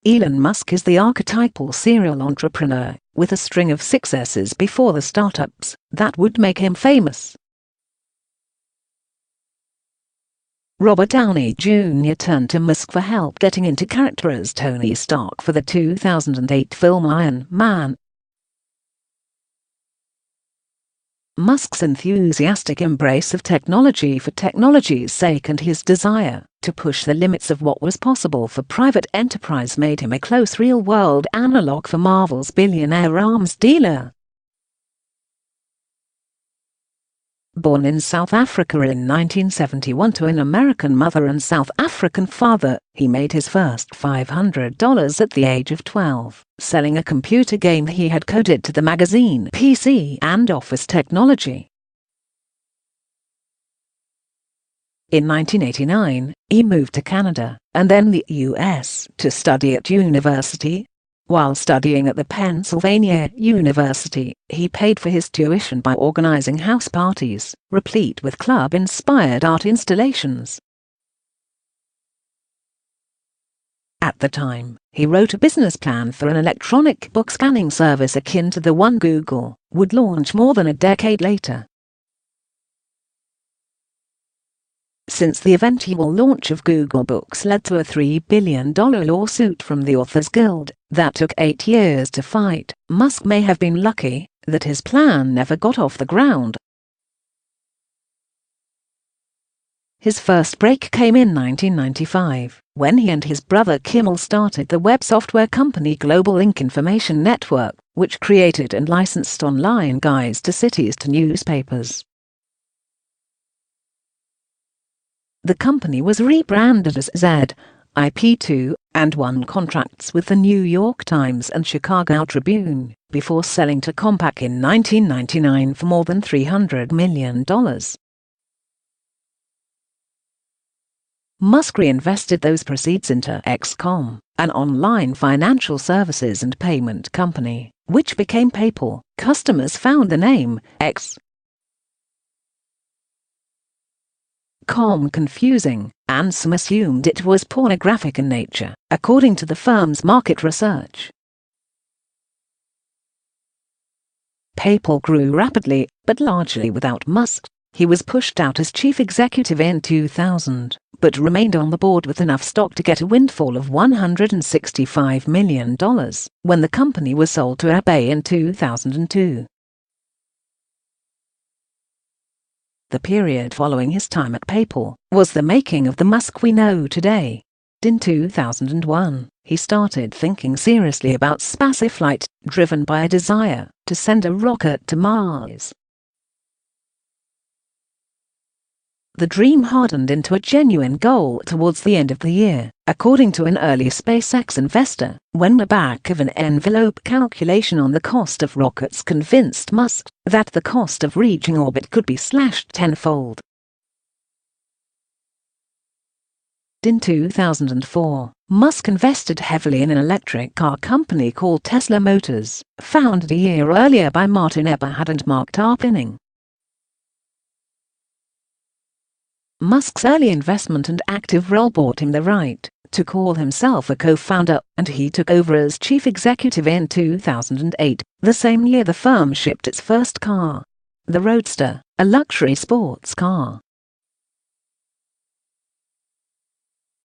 Elon Musk is the archetypal serial entrepreneur, with a string of successes before the startups that would make him famous. Robert Downey Jr. turned to Musk for help getting into character as Tony Stark for the 2008 film Iron Man. Musk's enthusiastic embrace of technology for technology's sake and his desire to push the limits of what was possible for private enterprise made him a close real-world analogue for Marvel's billionaire arms dealer. Born in South Africa in 1971 to an American mother and South African father, he made his first $500 at the age of 12, selling a computer game he had coded to the magazine PC and Office Technology. In 1989, he moved to Canada, and then the US, to study at university. While studying at the Pennsylvania University, he paid for his tuition by organizing house parties, replete with club-inspired art installations. At the time, he wrote a business plan for an electronic book scanning service akin to the one Google would launch more than a decade later. Since the eventual launch of Google Books led to a $3 billion lawsuit from the Authors Guild that took 8 years to fight, Musk may have been lucky that his plan never got off the ground. His first break came in 1995, when he and his brother Kimmel started the web software company Global Inc. Information Network, which created and licensed online guides to cities to newspapers. The company was rebranded as ZIP2 and won contracts with the New York Times and Chicago Tribune, before selling to Compaq in 1999 for more than $300 million. Musk reinvested those proceeds into XCOM, an online financial services and payment company, which became PayPal. Customers found the name X confusing, and some assumed it was pornographic in nature, according to the firm's market research. PayPal grew rapidly, but largely without Musk. He was pushed out as chief executive in 2000, but remained on the board with enough stock to get a windfall of $165 million when the company was sold to eBay in 2002. The period following his time at PayPal was the making of the Musk we know today. In 2001, he started thinking seriously about spaceflight, driven by a desire to send a rocket to Mars. The dream hardened into a genuine goal towards the end of the year, according to an early SpaceX investor, when the back-of-an-envelope calculation on the cost of rockets convinced Musk that the cost of reaching orbit could be slashed tenfold. In 2004, Musk invested heavily in an electric car company called Tesla Motors, founded a year earlier by Martin Eberhard and Mark Tarpenning. Musk's early investment and active role bought him the right to call himself a co-founder, and he took over as chief executive in 2008, the same year the firm shipped its first car, the Roadster, a luxury sports car.